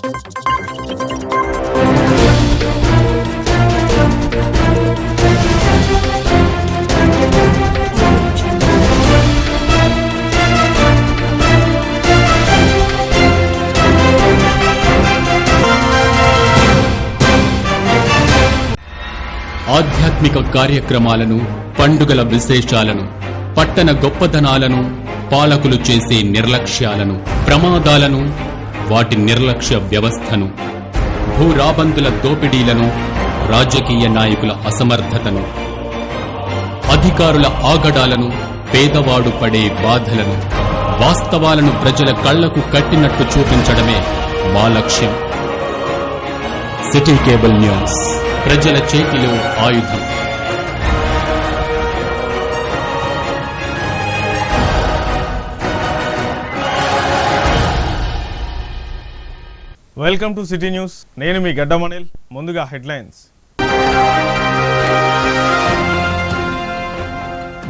ఆధ్యాత్మిక కార్యక్రమాలను, పండుగల విశేషాలను, పట్టణ గొప్పతనాలను, పాలకులు చేసే నిర్లక్ష్యాలను, ప్రమాదాలను, వాటి నిర్లక్ష్య వ్యవస్థను, భూరాబందుల దోపిడీలను, రాజకీయ నాయకుల అసమర్థతను, అధికారుల ఆగడాలను, పేదవాడు పడే బాధలను, వాస్తవాలను ప్రజల కళ్లకు కట్టినట్టు చూపించడమే మా లక్ష్యం. సిటీ కేబుల్ న్యూస్, ప్రజల చేతిలో ఆయుధం. Welcome to city news. నేను మీ గడ్డమనిల్. ముందుగా హెడ్లైన్స్.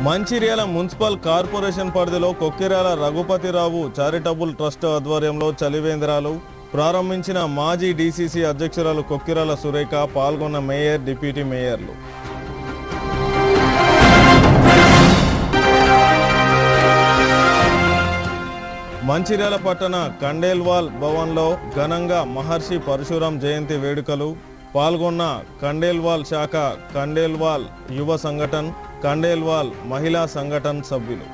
మంచిర్యాల మున్సిపల్ కార్పొరేషన్ పరిధిలో కొక్కిరాల రఘుపతిరావు చారిటబుల్ ట్రస్ట్ ఆధ్వర్యంలో చలివేంద్రాలు ప్రారంభించిన మాజీ డీసీసీ అధ్యక్షురాలు కొక్కిరాల సురేఖ, పాల్గొన్న మేయర్, డిప్యూటీ మేయర్లు. మంచిర్యాల పట్టణ కండేల్వాల్ భవన్లో ఘనంగా మహర్షి పరశురాం జయంతి వేడుకలు. పాల్గొన్న కండేల్వాల్ శాఖ, కండేల్వాల్ యువ సంఘటన్, కండేల్వాల్ మహిళా సంఘటన్ సభ్యులు.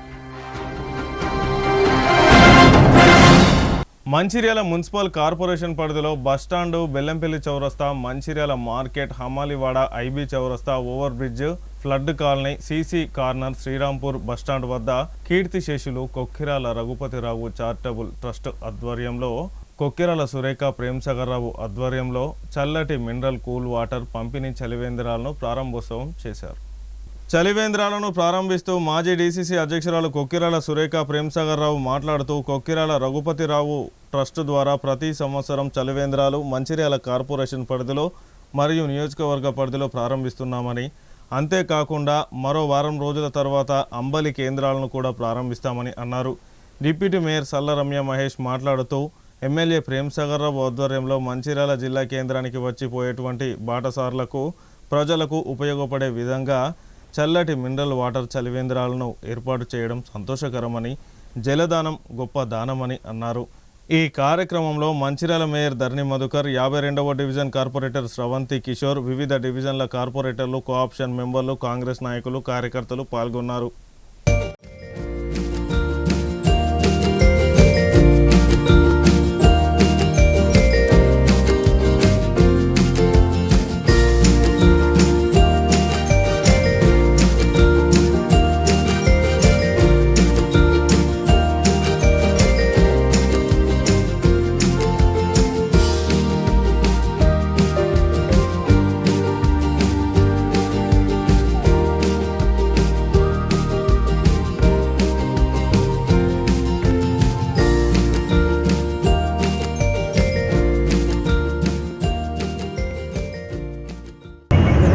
మంచిర్యాల మున్సిపల్ కార్పొరేషన్ పరిధిలో బస్టాండు, బెల్లంపల్లి చౌరస్తా, మంచిర్యాల మార్కెట్, హమాలివాడ, ఐబీ చౌరస్తా, over bridge, flood colony, CC corner, Srirampur bus stand వద్ద కీర్తిశేషులు కొక్కిరాల రఘుపతిరావు చారిటబుల్ ట్రస్ట్ ఆధ్వర్యంలో కొక్కిరాల సురేఖ, ప్రేమ్సాగర్రావు ఆధ్వర్యంలో చల్లటి మినరల్ కూల్ వాటర్ పంపిణీ చలివేంద్రాలను ప్రారంభోత్సవం చేశారు. చలివేంద్రాలను ప్రారంభిస్తూ మాజీ డీసీసీ అధ్యక్షురాలు కొక్కిరాల సురేఖ, ప్రేమ్సాగర్రావు మాట్లాడుతూ కొక్కిరాల రఘుపతిరావు ట్రస్ట్ ద్వారా ప్రతి సంవత్సరం చలివేంద్రాలు మంచిర్యాల కార్పొరేషన్ పరిధిలో మరియు నియోజకవర్గ పరిధిలో ప్రారంభిస్తున్నామని, అంతేకాకుండా మరో వారం రోజుల తర్వాత అంబలి కేంద్రాలను కూడా ప్రారంభిస్తామని అన్నారు. డిప్యూటీ మేయర్ సల్ల రమ్య మహేష్ మాట్లాడుతూ ఎమ్మెల్యే ప్రేమ్సాగర్రావు ఆధ్వర్యంలో మంచిర్యాల జిల్లా కేంద్రానికి వచ్చిపోయేటువంటి బాటసార్లకు, ప్రజలకు ఉపయోగపడే విధంగా చల్లటి మినరల్ వాటర్ చలివేంద్రాలను ఏర్పాటు చేయడం సంతోషకరమని, జలదానం గొప్ప దానమని అన్నారు. ఈ కార్యక్రమంలో మంచిర్యాల మేయర్ ధర్ని మధుకర్, 52వ డివిజన్ కార్పొరేటర్ స్రవంతి కిషోర్, వివిధ డివిజన్ల కార్పొరేటర్లు, కోఆప్షన్ మెంబర్లు, కాంగ్రెస్ నాయకులు, కార్యకర్తలు పాల్గొన్నారు.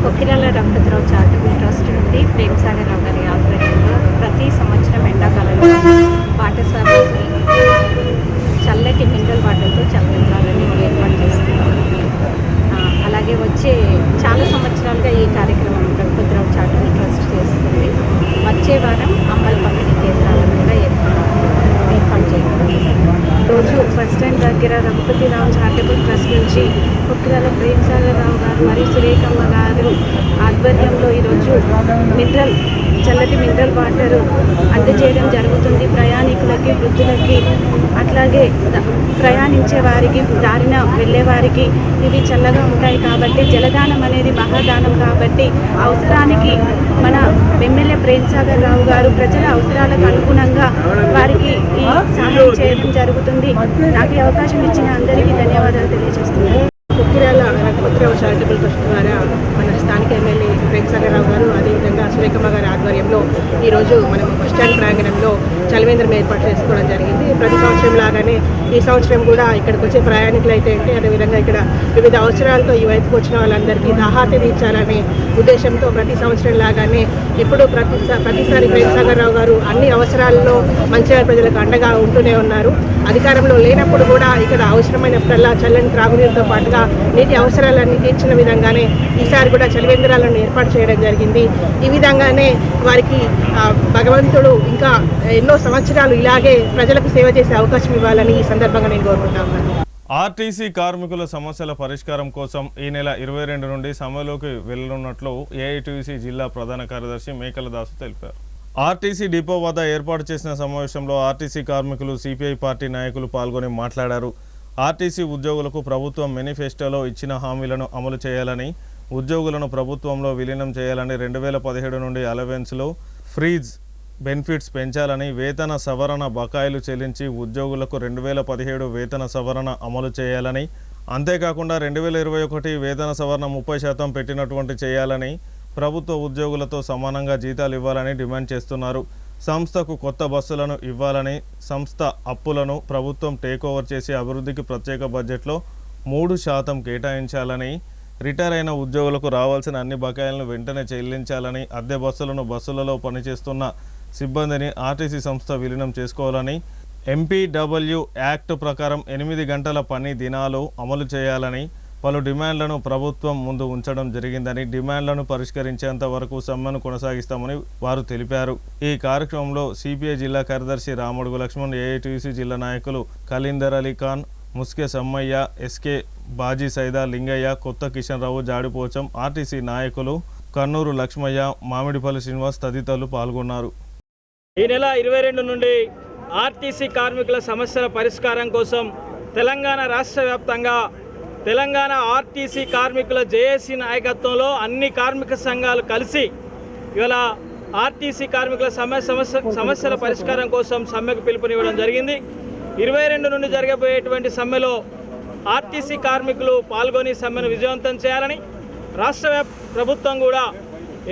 కొక్కిరాల రఘుపతిరావు చారిటబుల్ ట్రస్ట్ నుండి ప్రేమ్సాగర్రావు గారి ఆధ్వర్యంలో ప్రతి సంవత్సరం ఎండాకాలంలో పాఠశాలకి చల్లటి మినరల్ వాటర్తో చలివేంద్రాలని ఏర్పాటు చేస్తున్నాం. అలాగే వచ్చే చాలా సంవత్సరాలుగా ఈ కార్యక్రమం రఘుపతిరావు చారిటబుల్ ట్రస్ట్ చేస్తుంది. వచ్చే వారం అంబలి పంపిణీ కేంద్రాలను కూడా ఏర్పాటు చేయడం. రోజు బస్ స్టాండ్ దగ్గర రఘుపతిరావు చారిటబుల్ ట్రస్ట్ నుంచి కొక్కిరాల ప్రేమ్సాగర్రావు గారు మరియు సురేఖమ్మ గారు ఆధ్వర్యంలో ఈరోజు చల్లటి మినరల్ వాటర్ అందజేయడం జరుగుతుంది. ప్రయాణికులకి, వృద్ధులకి, అట్లాగే ప్రయాణించే వారికి, దారిన వెళ్ళే వారికి ఇవి చల్లగా ఉంటాయి. కాబట్టి జలదానం అనేది మహాదానం. కాబట్టి అవసరానికి మన ఎమ్మెల్యే ప్రేమ్సాగర్రావు గారు ప్రజల అవసరాలకు అనుగుణంగా వారికి ఈ సహాయం చేయడం జరుగుతుంది. నాకు ఈ అవకాశం ఇచ్చిన అందరికీ ధన్యవాదాలు తెలియజేస్తున్నాను. కుక్కిరాల రంగపతిరావు చారిటబుల్ ట్రస్ట్ ద్వారా మన స్థానిక ఎమ్మెల్యే ప్రేమసాగరరావు గారు అదేవిధంగా సురేఖమ్మ గారి ఆధ్వర్యంలో ఈరోజు మనం బస్టాండ్ ప్రాంగణంలో చలివేంద్రం ఏర్పాటు చేసుకోవడం జరిగింది. ప్రతి సంవత్సరం లాగానే ఈ సంవత్సరం కూడా ఇక్కడికి వచ్చే ప్రయాణికులు అయితే అదేవిధంగా ఇక్కడ వివిధ అవసరాలతో ఈ వైపుకు వచ్చిన వాళ్ళందరికీ దాహార్తి తీర్చాలనే ఉద్దేశంతో ప్రతి సంవత్సరం లాగానే ఎప్పుడూ ప్రతిసారి ప్రేమసాగరరావు గారు అన్ని అవసరాల్లో మంచిర్యాల ప్రజలకు అండగా ఉంటూనే ఉన్నారు. అధికారంలో లేనప్పుడు కూడా ఇక్కడ అవసరమైనప్పుడల్లా చల్లని త్రాగునీరుతో పాటుగా నీటి అవసరాలన్నీ తీర్చిన విధంగానే ఈసారి కూడా చలివేంద్రాలను ఏర్పాటు చేయడం జరిగింది. ఈ విధంగానే వారికి భగవంతుడు ఇంకా ఎన్నో సంవత్సరాలు ఇలాగే ప్రజలకు సేవ చేసే అవకాశం ఇవ్వాలని ఈ సందర్భంగా నేను కోరుకుంటున్నాను. ఆర్టీసీ కార్మికుల సమస్యల పరిష్కారం కోసం ఈ నెల 22 నుండి సమ్మెలోకి వెళ్లనున్నట్లు ఏఐటీయూసీ జిల్లా ప్రధాన కార్యదర్శి మేకల దాసు తెలిపారు. ఆర్టీసీ డిపో వద్ద ఏర్పాటు చేసిన సమావేశంలో ఆర్టీసీ కార్మికులు, సిపిఐ పార్టీ నాయకులు పాల్గొని మాట్లాడారు. ఆర్టీసీ ఉద్యోగులకు ప్రభుత్వం మేనిఫెస్టోలో ఇచ్చిన హామీలను అమలు చేయాలని, ఉద్యోగులను ప్రభుత్వంలో విలీనం చేయాలని, 2017 నుండి అలవెన్స్లో ఫ్రీజ్ బెనిఫిట్స్ పెంచాలని, వేతన సవరణ బకాయిలు చెల్లించి ఉద్యోగులకు 2017 వేతన సవరణ అమలు చేయాలని, అంతేకాకుండా 2021 వేతన సవరణ 30% పెట్టినటువంటి చేయాలని, ప్రభుత్వ ఉద్యోగులతో సమానంగా జీతాలు ఇవ్వాలని డిమాండ్ చేస్తున్నారు. సంస్థకు కొత్త బస్సులను ఇవ్వాలని, సంస్థ అప్పులను ప్రభుత్వం టేకోవర్ చేసి అభివృద్ధికి ప్రత్యేక బడ్జెట్లో 3% కేటాయించాలని, రిటైర్ అయిన ఉద్యోగులకు రావాల్సిన అన్ని బకాయిలను వెంటనే చెల్లించాలని, అద్దె బస్సులను బస్సులలో పనిచేస్తున్న సిబ్బందిని ఆర్టీసీ సంస్థ విలీనం చేసుకోవాలని, ఎంపీడబ్ల్యూ యాక్ట్ ప్రకారం 8 గంటల పని దినాలు అమలు చేయాలని పలు డిమాండ్లను ప్రభుత్వం ముందు ఉంచడం జరిగిందని, డిమాండ్లను పరిష్కరించేంత వరకు సమ్మెను కొనసాగిస్తామని వారు తెలిపారు. ఈ కార్యక్రమంలో సిపిఐ జిల్లా కార్యదర్శి రామడుగు లక్ష్మణ్, ఏఐటీయూసీ జిల్లా నాయకులు కలీందర్ అలీ ఖాన్, ముస్కే సమ్మయ్య, ఎస్కే బాజీ సైదా, లింగయ్య, కొత్త కిషన్ రావు, జాడిపోచం, ఆర్టీసీ నాయకులు కన్నూరు లక్ష్మయ్య, మామిడిపల్లి శ్రీనివాస్ తదితరులు పాల్గొన్నారు. ఈ నెల 22 నుండి ఆర్టీసీ కార్మికుల సమస్యల పరిష్కారం కోసం తెలంగాణ రాష్ట్ర వ్యాప్తంగా తెలంగాణ ఆర్టీసీ కార్మికుల జేఏసీ నాయకత్వంలో అన్ని కార్మిక సంఘాలు కలిసి ఇవాళ ఆర్టీసీ కార్మికుల సమస్యల పరిష్కారం కోసం సమ్మెకు పిలుపునివ్వడం జరిగింది. 22 నుండి జరగబోయేటువంటి సమ్మెలో ఆర్టీసీ కార్మికులు పాల్గొని సమ్మెను విజయవంతం చేయాలని రాష్ట్ర ప్రభుత్వం కూడా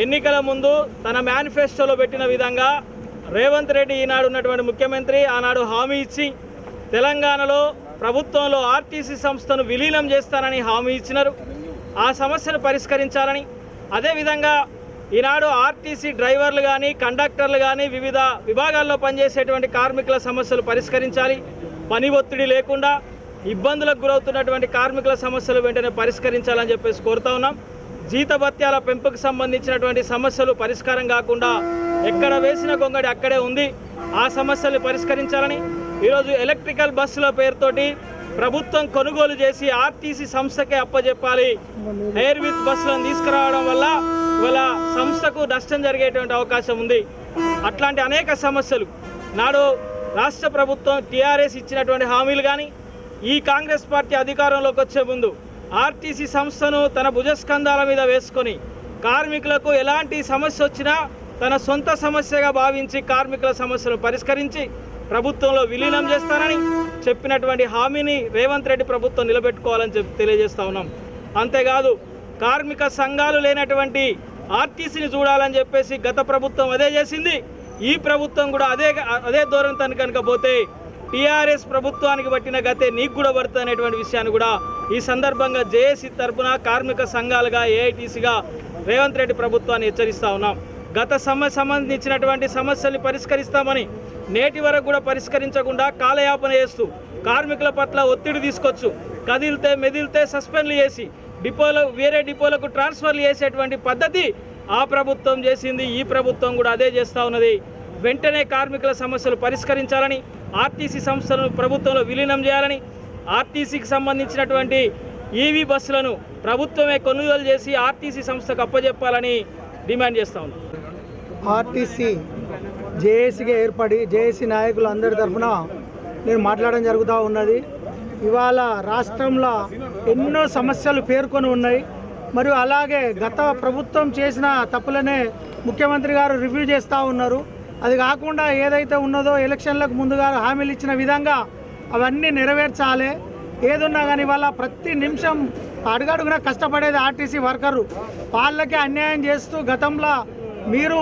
ఎన్నికల ముందు తన మేనిఫెస్టోలో పెట్టిన విధంగా రేవంత్ రెడ్డి ఈనాడు ఉన్నటువంటి ముఖ్యమంత్రి ఆనాడు హామీ ఇచ్చి తెలంగాణలో ప్రభుత్వంలో ఆర్టీసీ సంస్థను విలీనం చేస్తానని హామీ ఇచ్చినారు. ఆ సమస్యను పరిష్కరించాలని, అదేవిధంగా ఈనాడు ఆర్టీసీ డ్రైవర్లు కానీ కండక్టర్లు కానీ వివిధ విభాగాల్లో పనిచేసేటువంటి కార్మికుల సమస్యలు పరిష్కరించాలి. పని ఒత్తిడి లేకుండా ఇబ్బందులకు గురవుతున్నటువంటి కార్మికుల సమస్యలు వెంటనే పరిష్కరించాలని చెప్పేసి కోరుతా ఉన్నాం. జీతభత్యాల పెంపుకు సంబంధించినటువంటి సమస్యలు పరిష్కారం కాకుండా ఎక్కడ వేసిన గొంగడి అక్కడే ఉంది. ఆ సమస్యలు పరిష్కరించాలని ఈరోజు ఎలక్ట్రికల్ బస్సుల పేరుతోటి ప్రభుత్వం కొనుగోలు చేసి ఆర్టీసీ సంస్థకే అప్పచెప్పాలి. ఎయిర్ విత్ బస్సులను తీసుకురావడం వల్ల ఇవాళ సంస్థకు నష్టం జరిగేటువంటి అవకాశం ఉంది. అట్లాంటి అనేక సమస్యలు నాడు రాష్ట్ర ప్రభుత్వం టీఆర్ఎస్ ఇచ్చినటువంటి హామీలు కానీ ఈ కాంగ్రెస్ పార్టీ అధికారంలోకి వచ్చే ముందు ఆర్టీసీ సంస్థను తన భుజస్కంధాల మీద వేసుకొని కార్మికులకు ఎలాంటి సమస్య వచ్చినా తన సొంత సమస్యగా భావించి కార్మికుల సమస్యలను పరిష్కరించి ప్రభుత్వంలో విలీనం చేస్తానని చెప్పినటువంటి హామీని రేవంత్ రెడ్డి ప్రభుత్వం నిలబెట్టుకోవాలని తెలియజేస్తా ఉన్నాం. అంతేకాదు కార్మిక సంఘాలు లేనటువంటి ఆర్టీసీని చూడాలని చెప్పేసి గత ప్రభుత్వం అదే చేసింది. ఈ ప్రభుత్వం కూడా అదే ధోరణి కనుక పోతే టీఆర్ఎస్ ప్రభుత్వానికి పట్టిన గతే నీకు కూడా పడుతుంది అనేటువంటి విషయాన్ని కూడా ఈ సందర్భంగా జేఏసీ తరఫున కార్మిక సంఘాలుగా ఏఐటీసీగా రేవంత్ రెడ్డి ప్రభుత్వాన్ని హెచ్చరిస్తూ ఉన్నాం. గత సంబంధించినటువంటి సమస్యల్ని పరిష్కరిస్తామని నేటి వరకు కూడా పరిష్కరించకుండా కాలయాపన చేస్తూ కార్మికుల పట్ల ఒత్తిడి తీసుకొచ్చు కదిలితే మెదిలితే సస్పెండ్లు చేసి వేరే డిపోలకు ట్రాన్స్ఫర్లు చేసేటువంటి పద్ధతి ఆ ప్రభుత్వం చేసింది. ఈ ప్రభుత్వం కూడా అదే చేస్తూ ఉన్నది. వెంటనే కార్మికుల సమస్యలు పరిష్కరించాలని, ఆర్టీసీ సంస్థలను ప్రభుత్వంలో విలీనం చేయాలని, ఆర్టీసీకి సంబంధించినటువంటి ఈవీ బస్సులను ప్రభుత్వమే కొనుగోలు చేసి ఆర్టీసీ సంస్థకు అప్పచెప్పాలని డిమాండ్ చేస్తూ ఉన్నాం. ఆర్టీసీ జేఏసీగా ఏర్పడి జేఏసీ నాయకులు అందరి తరఫున నేను మాట్లాడడం జరుగుతూ ఉన్నది. ఇవాళ రాష్ట్రంలో ఎన్నో సమస్యలు పేర్కొని ఉన్నాయి. మరియు అలాగే గత ప్రభుత్వం చేసిన తప్పులనే ముఖ్యమంత్రి గారు రివ్యూ చేస్తూ ఉన్నారు. అది కాకుండా ఏదైతే ఉన్నదో ఎలక్షన్లకు ముందుగా హామీలు ఇచ్చిన విధంగా అవన్నీ నెరవేర్చాలి. ఏదున్నా కానీ ఇవాళ ప్రతి నిమిషం అడుగడుగునా కష్టపడేది ఆర్టీసీ వర్కరు. వాళ్ళకి అన్యాయం చేస్తూ గతంలో మీరు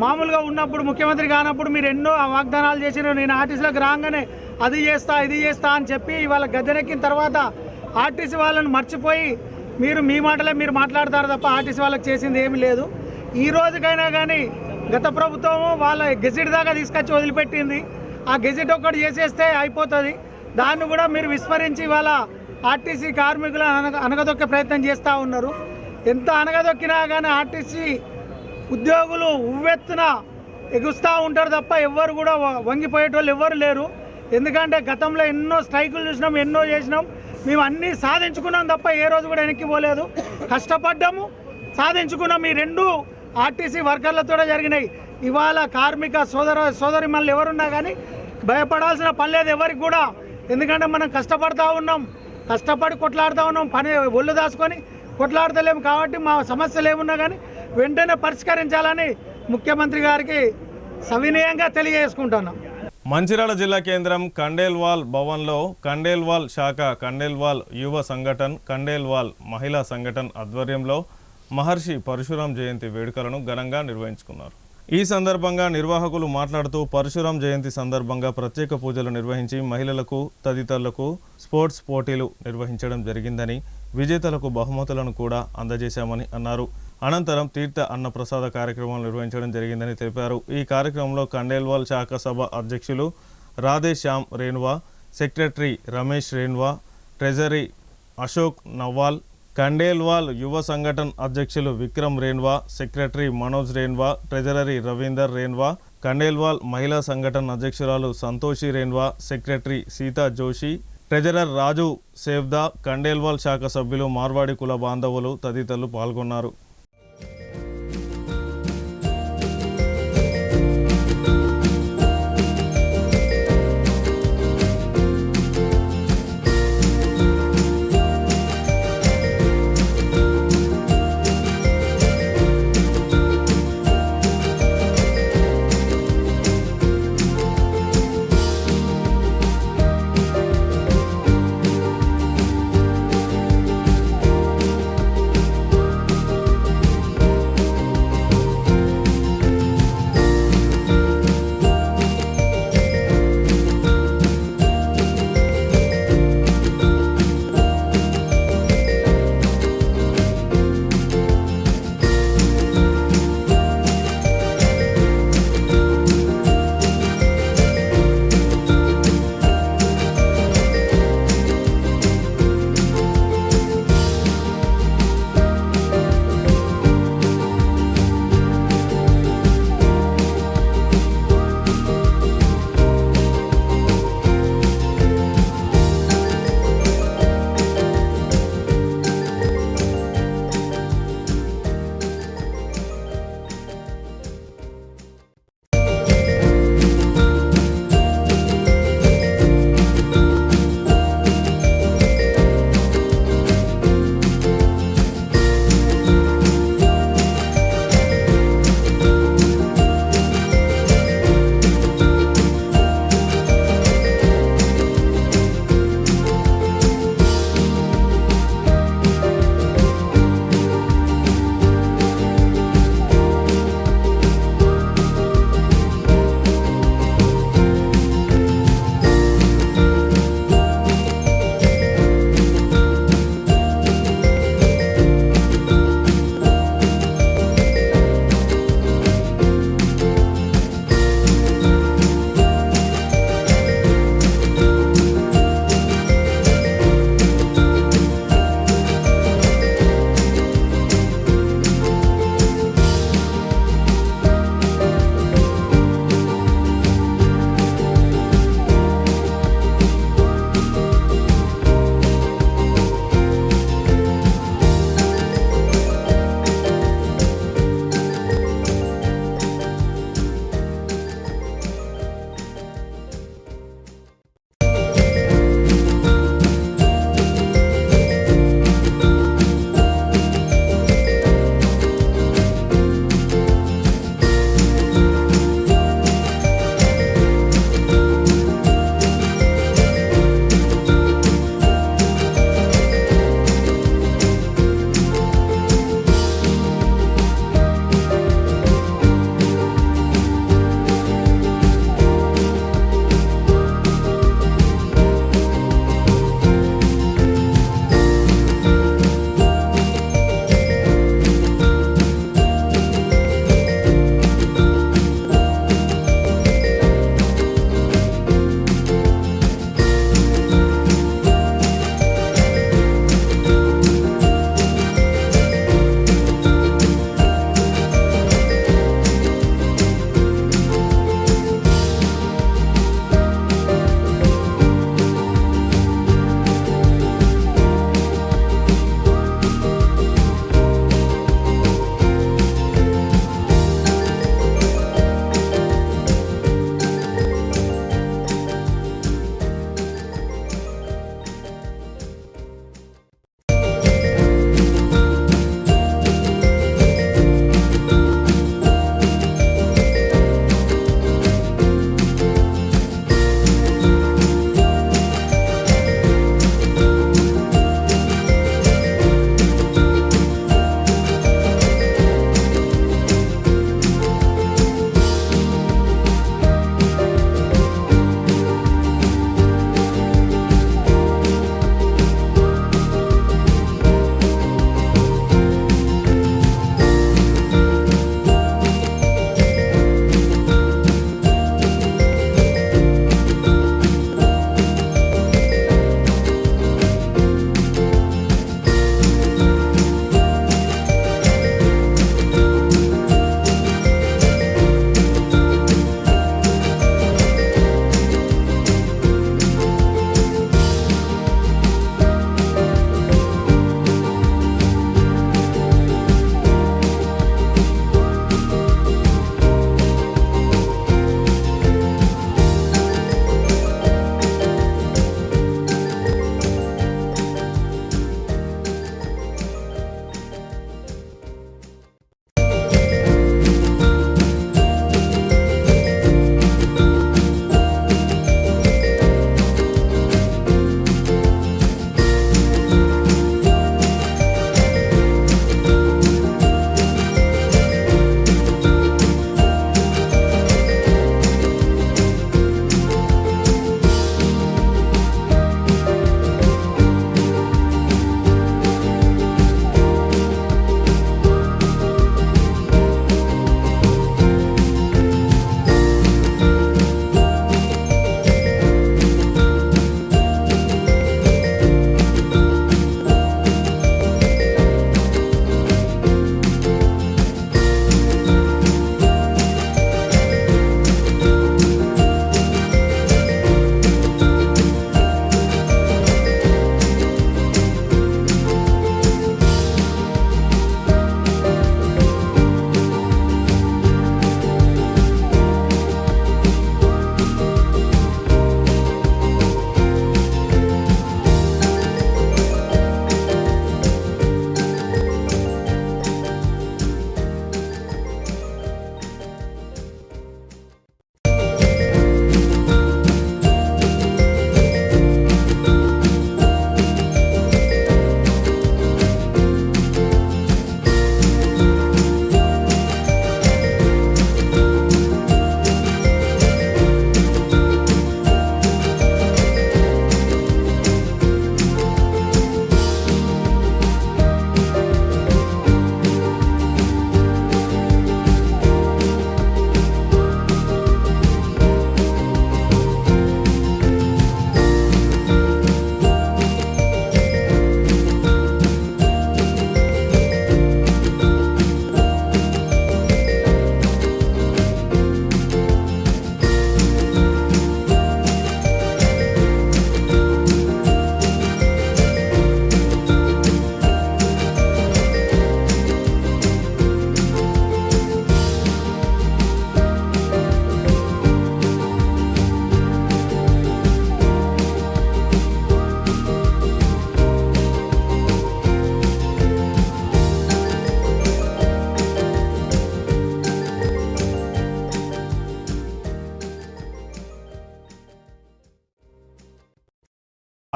మామూలుగా ఉన్నప్పుడు ముఖ్యమంత్రి కానప్పుడు మీరు ఎన్నో వాగ్దానాలు చేసినారు. నేను ఆర్టీసీలోకి రాగానే అది చేస్తా ఇది చేస్తా అని చెప్పి ఇవాళ గద్దెనెక్కిన తర్వాత ఆర్టీసీ వాళ్ళని మర్చిపోయి మీరు మీ మాటలే మీరు మాట్లాడతారు తప్ప ఆర్టీసీ వాళ్ళకి చేసింది ఏమీ లేదు. ఈ రోజుకైనా కానీ గత ప్రభుత్వం వాళ్ళ గెజిట్ దాకా తీసుకొచ్చి వదిలిపెట్టింది. ఆ గెజిట్ ఒక్కటి చేసేస్తే అయిపోతుంది. దాన్ని కూడా మీరు విస్మరించి ఇవాళ ఆర్టీసీ కార్మికులను అనగదొక్కే ప్రయత్నం చేస్తూ ఉన్నారు. ఎంత అనగదొక్కినా కానీ ఆర్టీసీ ఉద్యోగులు ఉవ్వెత్తున ఎగుస్తూ ఉంటారు తప్ప ఎవ్వరు కూడా వంగిపోయేటోళ్ళు ఎవ్వరు లేరు. ఎందుకంటే గతంలో ఎన్నో స్ట్రైకులు చూసినాం, ఎన్నో చేసినాం. మేము అన్నీ సాధించుకున్నాం తప్ప ఏ రోజు కూడా వెనక్కి పోలేదు. కష్టపడ్డాము, సాధించుకున్నాం. ఈ రెండు ఆర్టీసీ వర్కర్లతో జరిగినాయి. ఇవాళ కార్మిక సోదరి మళ్ళీ ఎవరున్నా కానీ భయపడాల్సిన పని లేదు ఎవరికి కూడా. ఎందుకంటే మనం కష్టపడతా ఉన్నాం, కష్టపడి కొట్లాడుతూ ఉన్నాం, పని ఒళ్ళు దాచుకొని కొట్లాడతలేము. కాబట్టి మా సమస్యలు ఏమున్నా కానీ వెంటనే పరిష్కరించాలని ముఖ్యమంత్రి గారికి సవినయంగా తెలియజేసుకుంటున్నాం. మంచిర్యాల జిల్లా కేంద్రం కండేల్వాల్ భవన్లో కండేల్వాల్ శాఖ, కండేల్వాల్ యువ సంఘటన్, కండేల్వాల్ మహిళా సంఘటన్ ఆధ్వర్యంలో మహర్షి పరశురాం జయంతి వేడుకలను ఘనంగా నిర్వహించుకున్నారు. ఈ సందర్భంగా నిర్వాహకులు మాట్లాడుతూ పరశురాం జయంతి సందర్భంగా ప్రత్యేక పూజలు నిర్వహించి మహిళలకు తదితరులకు స్పోర్ట్స్ పోటీలు నిర్వహించడం జరిగిందని, విజేతలకు బహుమతులను కూడా అందజేశామని అన్నారు. అనంతరం తీర్థ అన్నప్రసాద కార్యక్రమాలు నిర్వహించడం జరిగిందని తెలిపారు. ఈ కార్యక్రమంలో కండేల్వాల్ శాఖ సభ అధ్యక్షులు రాధేశ్యామ్ రేణువా, సెక్రటరీ రమేష్ రేణువా, ట్రెజరీ అశోక్ నవ్వాల్, కండేల్వాల్ యువ సంఘటన్ అధ్యక్షులు విక్రమ్ రేణువా, సెక్రటరీ మనోజ్ రేణువా, ట్రెజరీ రవీందర్ రేణువా, కండేల్వాల్ మహిళా సంఘటన్ అధ్యక్షురాలు సంతోషి రేణువా, సెక్రటరీ సీతా జోషి, ట్రెజరర్ రాజు సేవ్దా, కండేల్వాల్ శాఖ సభ్యులు, మార్వాడి కుల బాంధవులు తదితరులు పాల్గొన్నారు.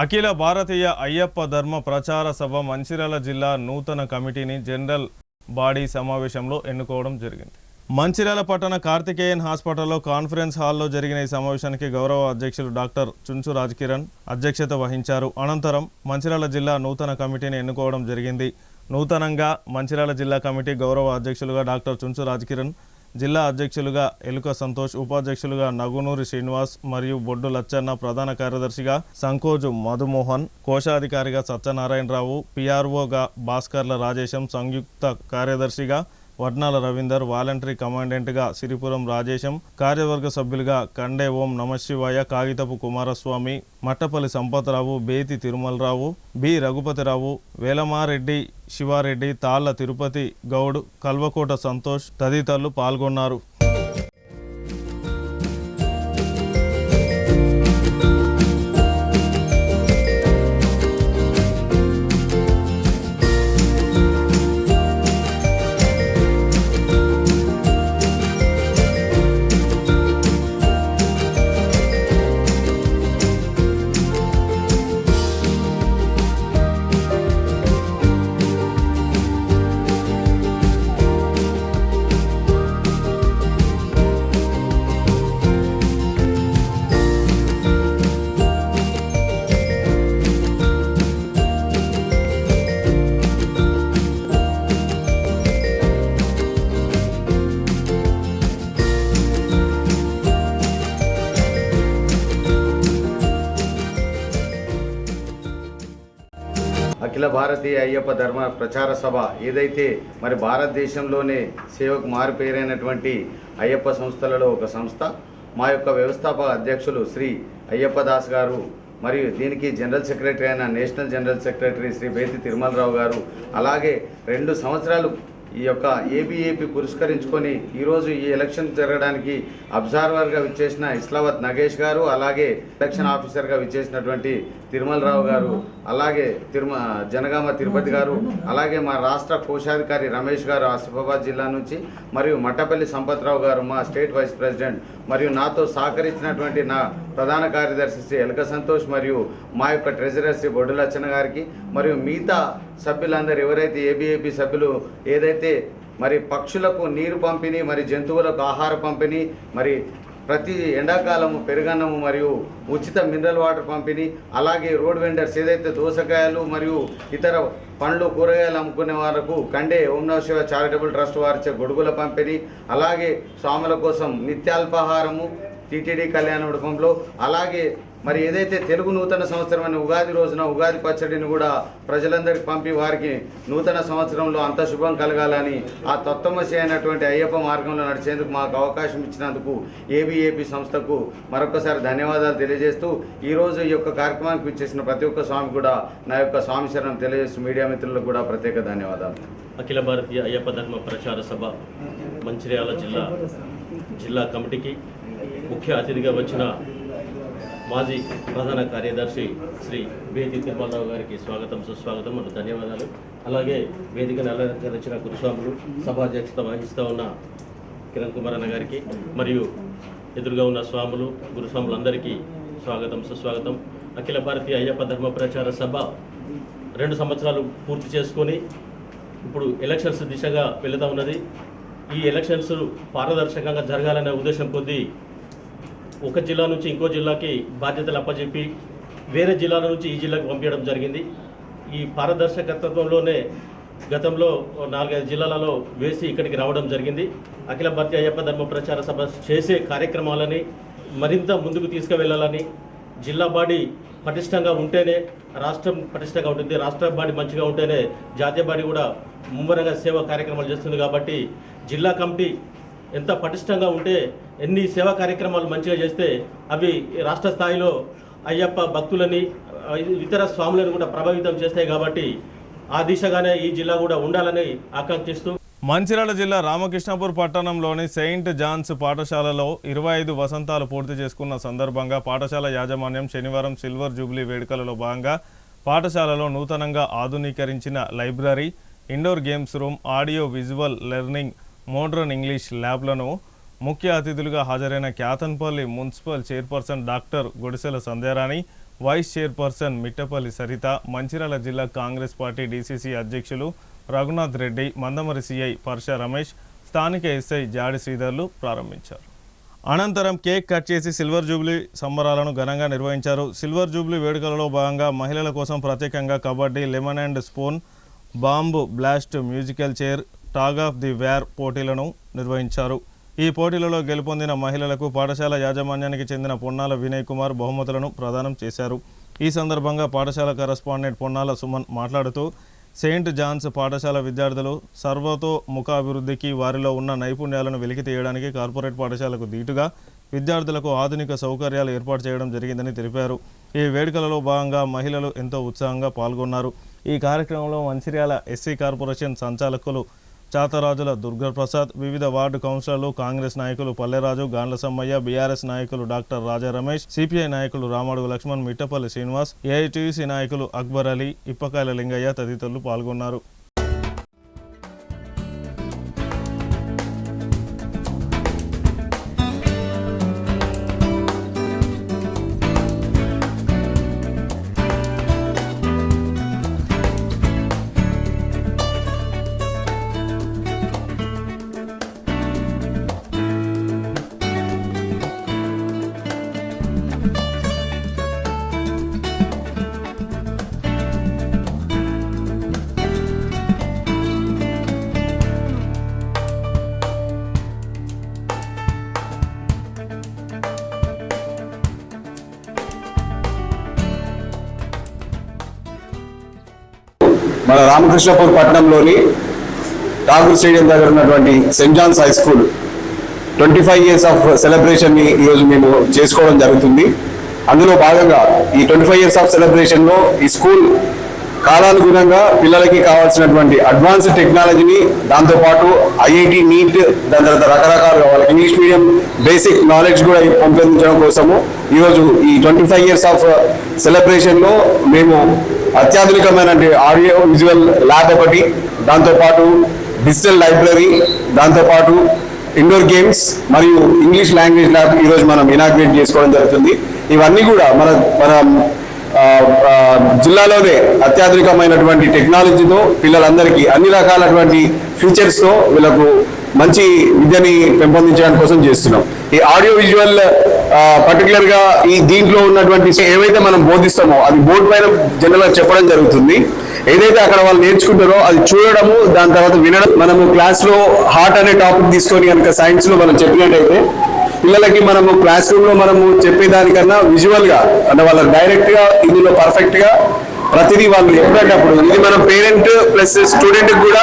అఖిల భారతీయ అయ్యప్ప ధర్మ ప్రచార సభ మంచిర్యాల జిల్లా నూతన కమిటీని జనరల్ బాడీ సమావేశంలో ఎన్నుకోవడం జరిగింది. మంచిర్యాల పట్టణ కార్తికేయన్ హాస్పిటల్లో కాన్ఫరెన్స్ హాల్లో జరిగిన ఈ సమావేశానికి గౌరవ అధ్యక్షులు డాక్టర్ చుంచు రాజ్ కిరణ్ అధ్యక్షత వహించారు. అనంతరం మంచిర్యాల జిల్లా నూతన కమిటీని ఎన్నుకోవడం జరిగింది. నూతనంగా మంచిర్యాల జిల్లా కమిటీ గౌరవ అధ్యక్షులుగా డాక్టర్ చుంచు రాజ్ కిరణ్, జిల్లా అధ్యక్షులుగా ఎలుక సంతోష్, ఉపాధ్యక్షులుగా నగునూరి శ్రీనివాస్ మరియు బొడ్డు లచ్చన్న, ప్రధాన కార్యదర్శిగా సంకోజు మధుమోహన్, కోశాధికారిగా సత్యనారాయణరావు, పిఆర్ఓగా భాస్కర్ల రాజేశం, సంయుక్త కార్యదర్శిగా వడ్నాల రవీందర్, వాలంటరీ కమాండెంట్గా సిరిపురం రాజేశం, కార్యవర్గ సభ్యులుగా కండే ఓం నమశివాయ, కాగితపు కుమారస్వామి, మట్టపల్లి సంపత్రావు, బేతి తిరుమలరావు, బి రఘుపతిరావు, వేలమారెడ్డి శివారెడ్డి, తాళ్ల తిరుపతి గౌడ్, కల్వకోట సంతోష్ తదితరులు పాల్గొన్నారు. అఖిల భారతీయ అయ్యప్ప ధర్మ ప్రచార సభ ఏదైతే మరి భారతదేశంలోనే సేవకు మారుపేరైనటువంటి అయ్యప్ప సంస్థలలో ఒక సంస్థ. మా యొక్క వ్యవస్థాపక అధ్యక్షులు శ్రీ అయ్యప్ప దాస్ గారు మరియు దీనికి జనరల్ సెక్రటరీ అయిన national general secretary Shri Bethi Tirumalarao గారు, అలాగే 2 సంవత్సరాలు ఈ యొక్క ఏబీఏపీ పురస్కరించుకొని ఈరోజు ఈ ఎలక్షన్ జరగడానికి అబ్జర్వర్గా విచ్చేసిన ఇస్లావత్ నగేష్ గారు, అలాగే ఎలక్షన్ ఆఫీసర్గా విచ్చేసినటువంటి తిరుమలరావు గారు, అలాగే జనగామ తిరుపతి గారు, అలాగే మా రాష్ట్ర కోశాధికారి రమేష్ గారు ఆసిఫాబాద్ జిల్లా నుంచి, మరియు మట్టపల్లి సంపత్రావు గారు మా స్టేట్ వైస్ ప్రెసిడెంట్, మరియు నాతో సహకరించినటువంటి నా ప్రధాన కార్యదర్శి శ్రీ ఎలుక సంతోష్, మరియు మా యొక్క ట్రెజరర్ శ్రీ బొడ్డు లచ్చన్న గారికి, మరియు మిగతా సభ్యులందరూ ఎవరైతే ఏబీఏపీ సభ్యులు ఏదైతే మరి పక్షులకు నీరు పంపిణీ, మరి జంతువులకు ఆహార పంపిణీ, మరి ప్రతి ఎండాకాలము పెరుగన్నము మరియు ఉచిత మినరల్ వాటర్ పంపిణీ, అలాగే రోడ్ వెండర్స్ ఏదైతే దోసకాయలు మరియు ఇతర పండ్లు కూరగాయలు అమ్ముకునే వారికి కండే ఓం నమః శివాయ చారిటబుల్ ట్రస్ట్ వారిచే గొడుగుల పంపిణీ, అలాగే స్వాముల కోసం నిత్యాల్పాహారము టీటీడీ కళ్యాణ మండపంలో, అలాగే మరి ఏదైతే తెలుగు నూతన సంవత్సరం అనే ఉగాది రోజున ఉగాది పచ్చడిని కూడా ప్రజలందరికీ పంపి వారికి నూతన సంవత్సరంలో అంత శుభం కలగాలని ఆ తత్వమసి అయినటువంటి అయ్యప్ప మార్గంలో నడిచేందుకు మాకు అవకాశం ఇచ్చినందుకు ఏబీఏపీ సంస్థకు మరొకసారి ధన్యవాదాలు తెలియజేస్తూ ఈరోజు ఈ యొక్క కార్యక్రమానికి విచ్చేసిన ప్రతి ఒక్క స్వామి కూడా నా యొక్క స్వామి శరణం తెలియజేస్తూ మీడియా మిత్రులకు కూడా ప్రత్యేక ధన్యవాదాలు. అఖిల భారతీయ అయ్యప్ప ధర్మ ప్రచార సభ మంచిర్యాల జిల్లా కమిటీకి ముఖ్య అతిథిగా వచ్చిన మాజీ ప్రధాన కార్యదర్శి శ్రీ బేతి తిరుమలరావు గారికి స్వాగతం, సుస్వాగతం మరియు ధన్యవాదాలు. అలాగే వేదికను అలంకరించిన గురుస్వాములు, సభాధ్యక్షత వహిస్తూ ఉన్న కిరణ్ కుమార్ అన్న గారికి మరియు ఎదురుగా ఉన్న స్వాములు, గురుస్వాములందరికీ స్వాగతం, సుస్వాగతం. అఖిల భారతీయ అయ్యప్ప ధర్మ ప్రచార సభ 2 సంవత్సరాలు పూర్తి చేసుకొని ఇప్పుడు ఎలక్షన్స్ దిశగా వెళుతూ ఉన్నది. ఈ ఎలక్షన్స్ పారదర్శకంగా జరగాలనే ఉద్దేశం కొద్దీ ఒక జిల్లా నుంచి ఇంకో జిల్లాకి బాధ్యతలు అప్పచెప్పి వేరే జిల్లాల నుంచి ఈ జిల్లాకు పంపించడం జరిగింది. ఈ పారదర్శకత్వంలోనే గతంలో 4-5 జిల్లాలలో వేసి ఇక్కడికి రావడం జరిగింది. అఖిల భారతీయ అయ్యప్ప ధర్మ ప్రచార సభ చేసే కార్యక్రమాలని మరింత ముందుకు తీసుకువెళ్ళాలని, జిల్లా బాడీ పటిష్టంగా ఉంటేనే రాష్ట్రం పటిష్టంగా ఉంటుంది, రాష్ట్ర బాడీ మంచిగా ఉంటేనే జాతీయ బాడీ కూడా ముమ్మరంగా సేవా కార్యక్రమాలు చేస్తుంది. కాబట్టి జిల్లా కమిటీ ఎంత పటిష్టంగా ఉంటే, ఎన్ని సేవా కార్యక్రమాలు మంచిగా చేస్తే అవి రాష్ట్ర స్థాయిలో అయ్యప్ప భక్తులని ఇతర స్వాములను కూడా ప్రభావితం చేస్తాయి. కాబట్టి ఆ దిశగానే ఈ జిల్లా కూడా ఉండాలని ఆకాంక్షిస్తూ మంచిర్యాల జిల్లా రామకృష్ణపూర్ పట్టణంలోని సెయింట్ జాన్స్ పాఠశాలలో 25 వసంతాలు పూర్తి చేసుకున్న సందర్భంగా పాఠశాల యాజమాన్యం శనివారం సిల్వర్ జూబ్లీ వేడుకలలో భాగంగా పాఠశాలలో నూతనంగా ఆధునీకరించిన library, indoor games room, audio visual learning, modern English ల్యాబ్లను ముఖ్య అతిథులుగా హాజరైన Kyathanpalli municipal chairperson doctor Gudisela Sandhyarani, vice chairperson Mittapalli Saritha, Mancherial జిల్లా కాంగ్రెస్ పార్టీ డీసీసీ అధ్యక్షులు రఘునాథ్ రెడ్డి, మందమరి సిఐ పర్ష రమేష్, స్థానిక ఎస్ఐ జాడి శ్రీధర్లు ప్రారంభించారు. అనంతరం కేక్ కట్ చేసి సిల్వర్ జూబ్లీ సంబరాలను ఘనంగా నిర్వహించారు. సిల్వర్ జూబ్లీ వేడుకలలో భాగంగా మహిళల కోసం ప్రత్యేకంగా kabaddi, lemon and spoon, bomb blast, musical chair, tag of the where పోటీలను నిర్వహించారు. ఈ పోటీలలో గెలుపొందిన మహిళలకు పాఠశాల యాజమాన్యానికి చెందిన పొన్నాల వినయ్ కుమార్ బహుమతులను ప్రదానం చేశారు. ఈ సందర్భంగా పాఠశాల కరస్పాండెంట్ పొన్నాల సుమన్ మాట్లాడుతూ సెయింట్ జాన్స్ పాఠశాల విద్యార్థులు సర్వతోముఖాభివృద్ధికి, వారిలో ఉన్న నైపుణ్యాలను వెలికి తీయడానికి కార్పొరేట్ పాఠశాలకు దీటుగా విద్యార్థులకు ఆధునిక సౌకర్యాలు ఏర్పాటు చేయడం జరిగిందని తెలిపారు. ఈ వేడుకలలో భాగంగా మహిళలు ఎంతో ఉత్సాహంగా పాల్గొన్నారు. ఈ కార్యక్రమంలో మంచిర్యాల ఎస్సీ కార్పొరేషన్ సంచాలకులు చాతరాజుల దుర్గాప్రసాద్, వివిధ వార్డు కౌన్సిలర్లు, కాంగ్రెస్ నాయకులు పల్లెరాజు, గాండ్ల సమ్మయ్య, బీఆర్ఎస్ నాయకులు డాక్టర్ రాజా రమేష్, సిపిఐ నాయకులు రామడుగు లక్ష్మణ్, మిట్టపల్లి శ్రీనివాస్, ఏఐటీయూసీ నాయకులు అక్బర్ అలీ, ఇప్పకాయల లింగయ్య తదితరులు పాల్గొన్నారు. మన రామకృష్ణపూర్ పట్టణంలోని ఠాగూర్ స్టేడియం దగ్గర ఉన్నటువంటి saint John's high school 25 years of సెలబ్రేషన్ని ఈరోజు మేము చేసుకోవడం జరుగుతుంది. అందులో భాగంగా ఈ 25 years ఆఫ్ సెలబ్రేషన్లో ఈ స్కూల్ కాలానుగుణంగా పిల్లలకి కావాల్సినటువంటి అడ్వాన్స్డ్ టెక్నాలజీని, దాంతోపాటు ఐఐటి, నీట్, దాని తర్వాత రకరకాలుగా వాళ్ళకి ఇంగ్లీష్ మీడియం బేసిక్ నాలెడ్జ్ కూడా పెంపొందించడం కోసము ఈరోజు ఈ 25 years ఆఫ్ సెలబ్రేషన్లో మేము అత్యాధునికమైన ఆడియో విజువల్ ల్యాబ్ ఒకటి, దాంతోపాటు డిజిటల్ లైబ్రరీ, దాంతోపాటు ఇండోర్ గేమ్స్ మరియు ఇంగ్లీష్ లాంగ్వేజ్ ల్యాబ్ ఈరోజు మనం ఇనాగ్రేట్ చేసుకోవడం జరుగుతుంది. ఇవన్నీ కూడా మన జిల్లాలోనే అత్యాధునికమైనటువంటి టెక్నాలజీతో పిల్లలందరికీ అన్ని రకాలటువంటి ఫీచర్స్తో వీళ్ళకు మంచి విద్యని పెంపొందించడం కోసం చేస్తున్నాం. ఈ ఆడియో విజువల్ పర్టికులర్గా ఈ దీంట్లో ఉన్నటువంటి ఏవైతే మనం బోధిస్తామో అది బోర్డు పైన జనరల్గా చెప్పడం జరుగుతుంది. ఏదైతే అక్కడ వాళ్ళు నేర్చుకుంటారో అది చూడడము, దాని తర్వాత వినడం. మనము క్లాస్లో హార్ట్ అనే టాపిక్ తీసుకొని కనుక సైన్స్లో మనం చెప్పినట్టయితే పిల్లలకి మనము క్లాస్ రూమ్లో మనము చెప్పేదానికన్నా విజువల్గా అంటే వాళ్ళకి డైరెక్ట్గా ఇందులో పర్ఫెక్ట్గా ప్రతిదీ వాళ్ళు ఎప్పుడంటే అప్పుడు ఇది మనం పేరెంట్ ప్లస్ స్టూడెంట్ కూడా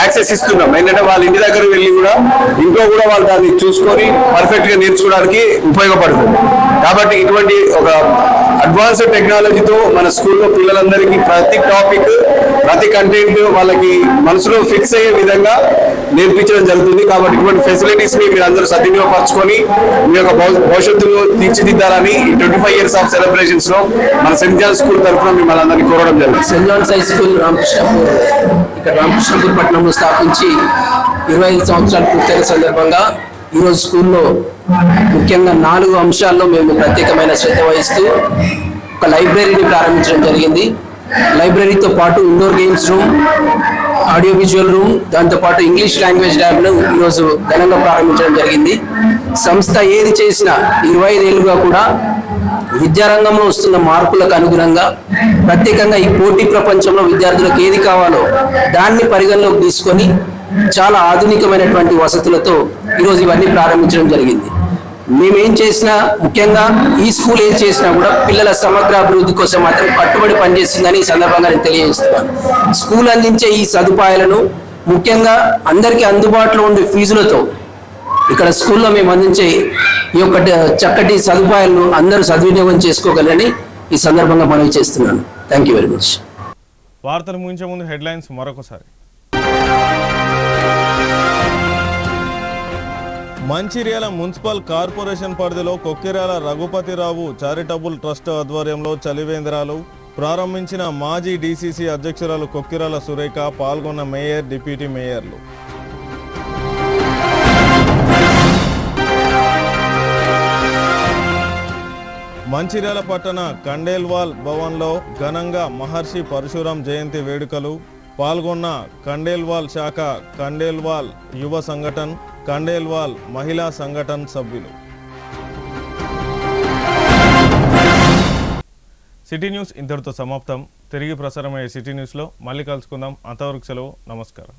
యాక్సెస్ ఇస్తున్నాం. ఏంటంటే వాళ్ళ ఇంటి దగ్గర వెళ్ళి కూడా ఇంట్లో కూడా వాళ్ళు దాన్ని చూసుకొని పర్ఫెక్ట్గా నేర్చుకోవడానికి ఉపయోగపడుతుంది. కాబట్టి ఇటువంటి ఒక అడ్వాన్స్డ్ టెక్నాలజీతో మన స్కూల్లో పిల్లలందరికీ ప్రతి టాపిక్, ప్రతి కంటెంట్ వాళ్ళకి మనసులో ఫిక్స్ అయ్యే విధంగా నేర్పించడం జరుగుతుంది. కాబట్టి ఇటువంటి ఫెసిలిటీస్ని మీరు అందరూ సద్వినియోగపరచుకొని మీ యొక్క భవిష్యత్తులో తీర్చిదిద్దాలని 25 years ఆఫ్ సెలబ్రేషన్స్లో మన సెయింట్ జాన్స్ స్కూల్ తరఫున మిమ్మల్ని అందరినీ కోరడం జరుగుతుంది. Saint John's high school Ramakrishnapur ఇక్కడ రామకృష్ణపూర్ పట్టణంలో స్థాపించి 25 సంవత్సరాలు పూర్తయిన సందర్భంగా ఈరోజు స్కూల్లో ముఖ్యంగా 4 అంశాల్లో మేము ప్రత్యేకమైన శ్రద్ధ వహిస్తూ ఒక లైబ్రరీని ప్రారంభించడం జరిగింది. లైబ్రరీతో పాటు indoor games room, audio visual room, దాంతోపాటు ఇంగ్లీష్ లాంగ్వేజ్ ల్యాబ్ను ఈరోజు ఘనంగా ప్రారంభించడం జరిగింది. సంస్థ ఏది చేసినా 25 ఏళ్ళుగా కూడా విద్యారంగంలో వస్తున్న మార్పులకు అనుగుణంగా ప్రత్యేకంగా ఈ పోటీ ప్రపంచంలో విద్యార్థులకు ఏది కావాలో దాన్ని పరిగణలోకి తీసుకొని చాలా ఆధునికమైనటువంటి వసతులతో ఈరోజు ఇవన్నీ ప్రారంభించడం జరిగింది. మేమేం చేసినా, ముఖ్యంగా ఈ స్కూల్ ఏం చేసినా కూడా పిల్లల సమగ్ర అభివృద్ధి కోసం మాత్రం కట్టుబడి పనిచేస్తుందని ఈ సందర్భంగా నేను తెలియజేస్తున్నాను. స్కూల్ అందించే ఈ సదుపాయాలను ముఖ్యంగా అందరికీ అందుబాటులో ఉండే ఫీజులతో ఇక్కడ స్కూల్లో మేము అందించే ఈ యొక్క చక్కటి సదుపాయాలను అందరూ సద్వినియోగం చేసుకోగలని ఈ సందర్భంగా మనవి చేస్తున్నాను. Thank you very much. వార్తలు ముగించే ముందు హెడ్లైన్స్ మరొకసారి. మంచిర్యాల మున్సిపల్ కార్పొరేషన్ పరిధిలో కొక్కిరాల రఘుపతిరావు చారిటబుల్ ట్రస్ట్ ఆధ్వర్యంలో చలివేంద్రాలు ప్రారంభించిన మాజీ డీసీసీ అధ్యక్షురాలు కొక్కిరాల సురేఖ, పాల్గొన్న మేయర్, డిప్యూటీ మేయర్లు. మంచిర్యాల పట్టణ కండేల్వాల్ భవన్లో ఘనంగా మహర్షి పరశురాం జయంతి వేడుకలు. పాల్గొన్న కండేల్వాల్ శాఖ, కండేల్వాల్ యువ సంఘటన్, కండేల్వాల్ మహిళా సంఘటన్ సభ్యులు. సిటీ న్యూస్ ఇంతటితో సమాప్తం. తిరిగి ప్రసారమయ్యే సిటీ న్యూస్లో మళ్ళీ కలుసుకుందాం. అంతవరకు సెలవు. నమస్కారం.